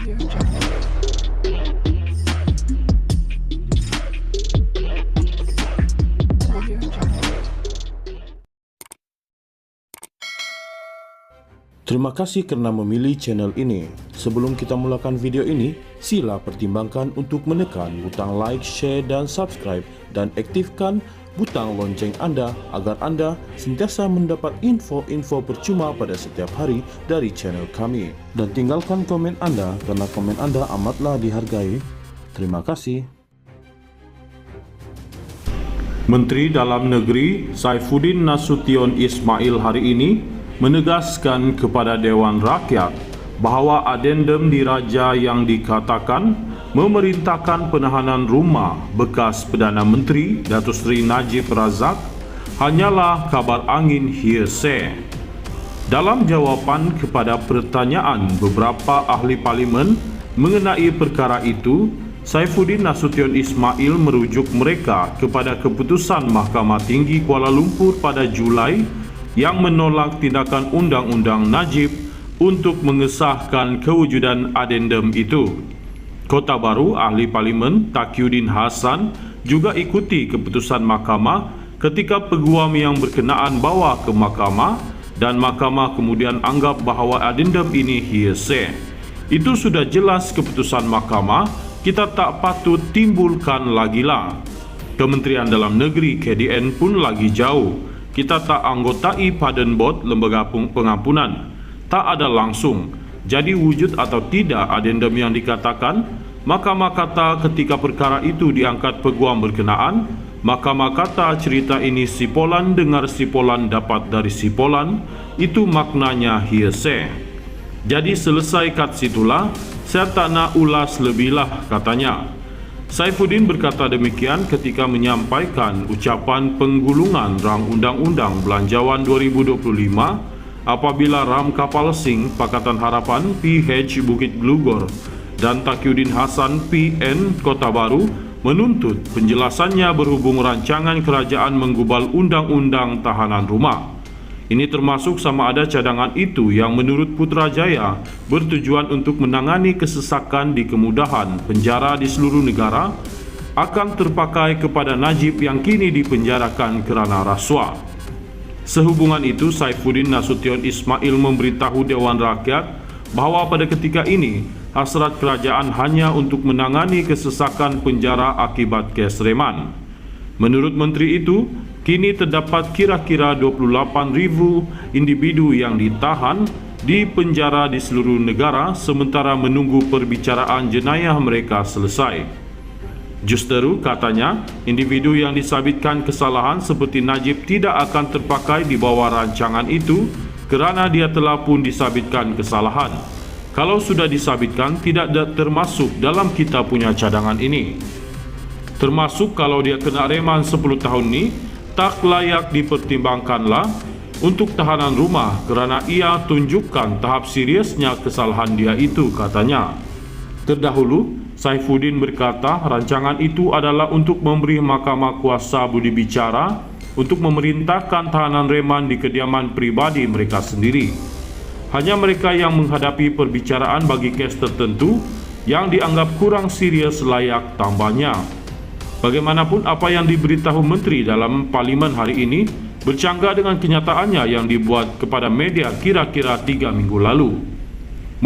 Terima kasih kerana memilih channel ini. Sebelum kita mulakan video ini, sila pertimbangkan untuk menekan butang like, share dan subscribe dan aktifkan butang lonceng anda agar anda sentiasa mendapat info-info percuma pada setiap hari dari channel kami. Dan tinggalkan komen anda kerana komen anda amatlah dihargai. Terima kasih. Menteri Dalam Negeri Saifuddin Nasution Ismail hari ini menegaskan kepada Dewan Rakyat bahawa adendum diraja yang dikatakan memerintahkan penahanan rumah bekas Perdana Menteri Datuk Seri Najib Razak hanyalah kabar angin hearsay. Dalam jawapan kepada pertanyaan beberapa ahli parlimen mengenai perkara itu, Saifuddin Nasution Ismail merujuk mereka kepada keputusan Mahkamah Tinggi Kuala Lumpur pada Julai yang menolak tindakan Undang-Undang Najib untuk mengesahkan kewujudan adendum itu. Kota Baru Ahli Parlimen Taqiyuddin Hassan juga ikuti keputusan mahkamah ketika peguam yang berkenaan bawa ke mahkamah dan mahkamah kemudian anggap bahawa adendum ini hearsay. Itu sudah jelas keputusan mahkamah, kita tak patut timbulkan lagilah. Kementerian Dalam Negeri KDN pun lagi jauh. Kita tak anggotai Pardon Board Lembaga Pengampunan. Tak ada langsung. Jadi wujud atau tidak adendum yang dikatakan, mahkamah kata ketika perkara itu diangkat peguam berkenaan, mahkamah kata cerita ini sipolan dengar sipolan dapat dari sipolan, itu maknanya hearsay. Jadi selesai kat situlah, saya tak nak ulas lebihlah katanya. Saifuddin berkata demikian ketika menyampaikan ucapan penggulungan rang Undang-Undang Belanjawan 2025 apabila ram kapal Sing Pakatan Harapan PH Bukit Glugor dan Taqiyuddin Hassan PN Kota Baru menuntut penjelasannya berhubung rancangan kerajaan menggubal Undang-Undang Tahanan Rumah. Ini termasuk sama ada cadangan itu yang menurut Putrajaya bertujuan untuk menangani kesesakan di kemudahan penjara di seluruh negara akan terpakai kepada Najib yang kini dipenjarakan kerana rasuah. Sehubungan itu, Saifuddin Nasution Ismail memberitahu Dewan Rakyat bahawa pada ketika ini hasrat kerajaan hanya untuk menangani kesesakan penjara akibat kes reman. Menurut menteri itu, kini terdapat kira-kira 28,000 individu yang ditahan di penjara di seluruh negara sementara menunggu perbicaraan jenayah mereka selesai. Justeru katanya, individu yang disabitkan kesalahan seperti Najib tidak akan terpakai di bawah rancangan itu kerana dia telah pun disabitkan kesalahan. Kalau sudah disabitkan, tidak termasuk dalam kita punya cadangan ini. Termasuk kalau dia kena reman 10 tahun ni, tak layak dipertimbangkanlah untuk tahanan rumah kerana ia tunjukkan tahap seriusnya kesalahan dia itu, katanya. Terdahulu, Saifuddin berkata rancangan itu adalah untuk memberi mahkamah kuasa budi bicara untuk memerintahkan tahanan reman di kediaman pribadi mereka sendiri. Hanya mereka yang menghadapi perbicaraan bagi kes tertentu yang dianggap kurang serius layak tambahnya. Bagaimanapun apa yang diberitahu Menteri Dalam Parlimen hari ini bercanggah dengan kenyataannya yang dibuat kepada media kira-kira 3 minggu lalu.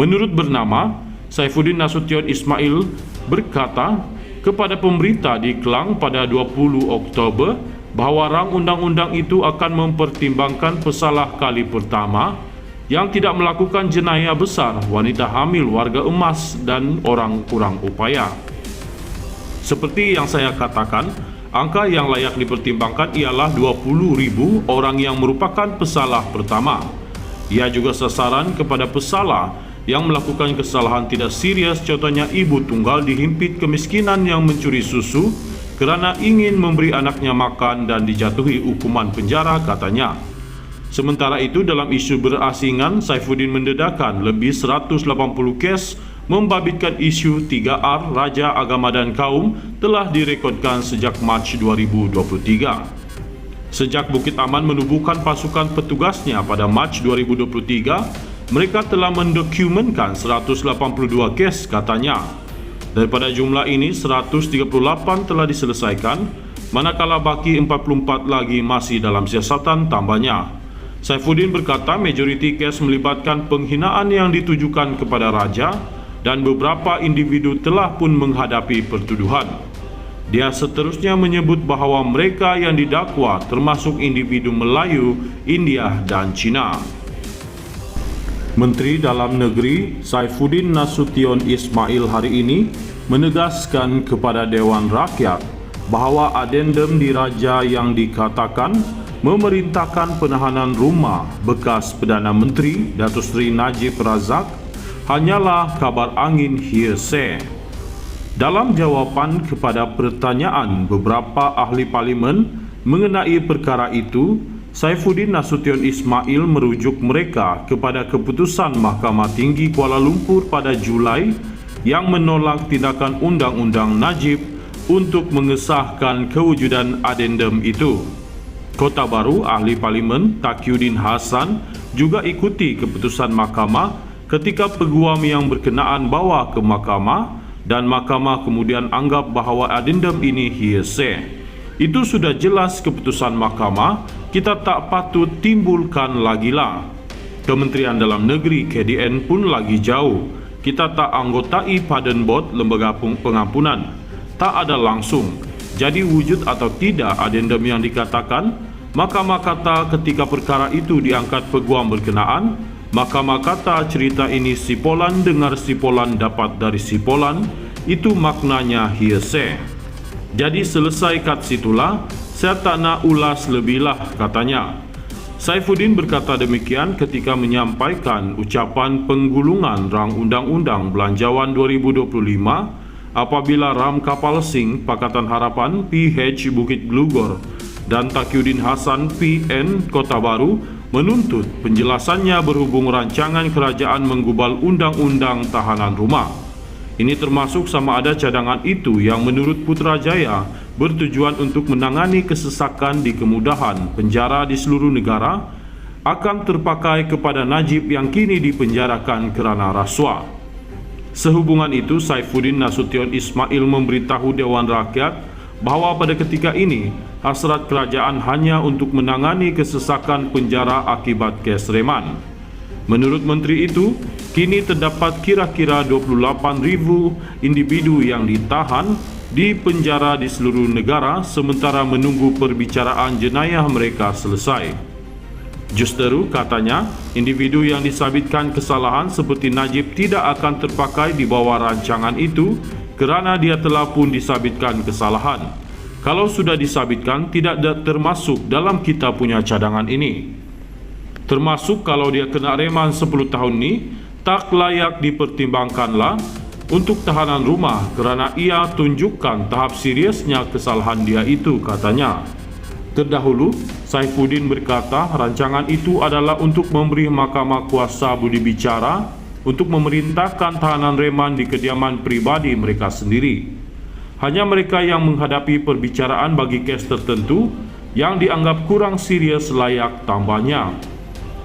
Menurut bernama, Saifuddin Nasution Ismail berkata kepada pemberita di Kelang pada 20 Oktober bahawa rang undang-undang itu akan mempertimbangkan pesalah kali pertama yang tidak melakukan jenayah besar, wanita hamil, warga emas dan orang kurang upaya. Seperti yang saya katakan, angka yang layak dipertimbangkan ialah 20,000 orang yang merupakan pesalah pertama. Ia juga sasaran kepada pesalah yang melakukan kesalahan tidak serius, contohnya ibu tunggal dihimpit kemiskinan yang mencuri susu kerana ingin memberi anaknya makan dan dijatuhi hukuman penjara, katanya. Sementara itu, dalam isu berasingan, Saifuddin mendedahkan lebih 180 kes membabitkan isu 3R Raja Agama dan Kaum telah direkodkan sejak Mac 2023. Sejak Bukit Aman menubuhkan pasukan petugasnya pada Mac 2023, mereka telah mendokumenkan 182 kes katanya. Daripada jumlah ini, 138 telah diselesaikan, manakala baki 44 lagi masih dalam siasatan tambahnya. Saifuddin berkata majoriti kes melibatkan penghinaan yang ditujukan kepada raja dan beberapa individu telah pun menghadapi pertuduhan. Dia seterusnya menyebut bahawa mereka yang didakwa termasuk individu Melayu, India dan Cina. Menteri Dalam Negeri Saifuddin Nasution Ismail hari ini menegaskan kepada Dewan Rakyat bahawa adendum diraja yang dikatakan memerintahkan penahanan rumah bekas Perdana Menteri Datuk Seri Najib Razak hanyalah kabar angin hearsay. Dalam jawapan kepada pertanyaan beberapa ahli parlimen mengenai perkara itu, Saifuddin Nasution Ismail merujuk mereka kepada keputusan Mahkamah Tinggi Kuala Lumpur pada Julai yang menolak tindakan Undang-Undang Najib untuk mengesahkan kewujudan adendum itu. Kota Baru Ahli Parlimen Taqiyuddin Hassan juga ikuti keputusan mahkamah ketika peguam yang berkenaan bawa ke mahkamah dan mahkamah kemudian anggap bahawa adendum ini hearsay. Itu sudah jelas keputusan mahkamah, kita tak patut timbulkan lagilah. Kementerian Dalam Negeri KDN pun lagi jauh. Kita tak anggotai Pardon Board Lembaga Pengampunan. Tak ada langsung. Jadi wujud atau tidak adendum yang dikatakan, mahkamah kata ketika perkara itu diangkat peguam berkenaan, mahkamah kata cerita ini sipolan dengar sipolan dapat dari sipolan, itu maknanya hearsay. Jadi selesai kat situlah, saya tak nak ulas lebihlah katanya. Saifuddin berkata demikian ketika menyampaikan ucapan penggulungan rang Undang-Undang Belanjawan 2025 apabila ram kapal Sing Pakatan Harapan PH Bukit Glugor dan Taqiyuddin Hassan PN Kota Baru menuntut penjelasannya berhubung rancangan kerajaan menggubal Undang-Undang Tahanan Rumah. Ini termasuk sama ada cadangan itu yang menurut Putrajaya bertujuan untuk menangani kesesakan di kemudahan penjara di seluruh negara akan terpakai kepada Najib yang kini dipenjarakan kerana rasuah. Sehubungan itu, Saifuddin Nasution Ismail memberitahu Dewan Rakyat bahawa pada ketika ini hasrat kerajaan hanya untuk menangani kesesakan penjara akibat kes reman. Menurut menteri itu, kini terdapat kira-kira 28,000 individu yang ditahan di penjara di seluruh negara sementara menunggu perbicaraan jenayah mereka selesai. Justeru katanya, individu yang disabitkan kesalahan seperti Najib tidak akan terpakai di bawah rancangan itu kerana dia telah pun disabitkan kesalahan. Kalau sudah disabitkan, tidak termasuk dalam kita punya cadangan ini. Termasuk kalau dia kena reman 10 tahun ni, tak layak dipertimbangkanlah untuk tahanan rumah kerana ia tunjukkan tahap seriusnya kesalahan dia itu, katanya. Terdahulu, Saifuddin berkata rancangan itu adalah untuk memberi mahkamah kuasa budi bicara untuk memerintahkan tahanan reman di kediaman pribadi mereka sendiri. Hanya mereka yang menghadapi perbicaraan bagi kes tertentu yang dianggap kurang serius layak tambahnya.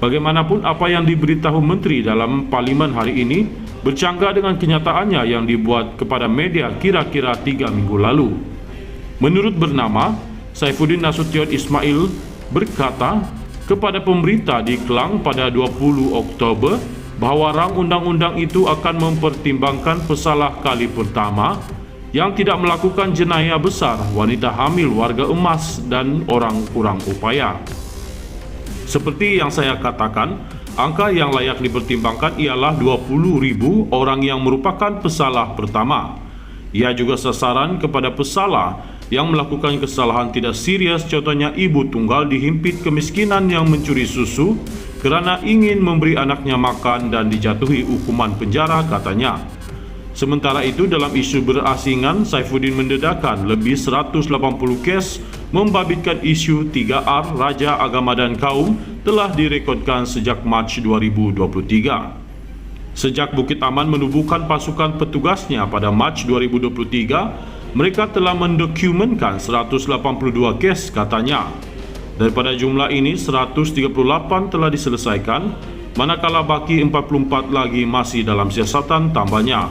Bagaimanapun apa yang diberitahu Menteri Dalam Parlimen hari ini bercanggah dengan kenyataannya yang dibuat kepada media kira-kira 3 minggu lalu. Menurut bernama, Saifuddin Nasution Ismail berkata kepada pemberita di Kelang pada 20 Oktober bahawa rang undang-undang itu akan mempertimbangkan pesalah kali pertama yang tidak melakukan jenayah besar, wanita hamil, warga emas dan orang kurang upaya. Seperti yang saya katakan, angka yang layak dipertimbangkan ialah 20,000 orang yang merupakan pesalah pertama. Ia juga sasaran kepada pesalah yang melakukan kesalahan tidak serius, contohnya ibu tunggal dihimpit kemiskinan yang mencuri susu kerana ingin memberi anaknya makan dan dijatuhi hukuman penjara, katanya. Sementara itu, dalam isu berasingan, Saifuddin mendedahkan lebih 180 kes membabitkan isu 3R Raja Agama dan Kaum telah direkodkan sejak Mac 2023. Sejak Bukit Aman menubuhkan pasukan petugasnya pada Mac 2023, mereka telah mendokumenkan 182 kes, katanya. Daripada jumlah ini, 138 telah diselesaikan, manakala baki 44 lagi masih dalam siasatan tambahnya.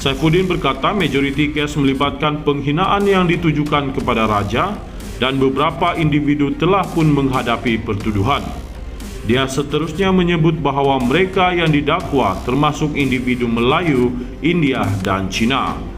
Saifuddin berkata majoriti kes melibatkan penghinaan yang ditujukan kepada raja dan beberapa individu telah pun menghadapi pertuduhan. Dia seterusnya menyebut bahawa mereka yang didakwa termasuk individu Melayu, India dan Cina.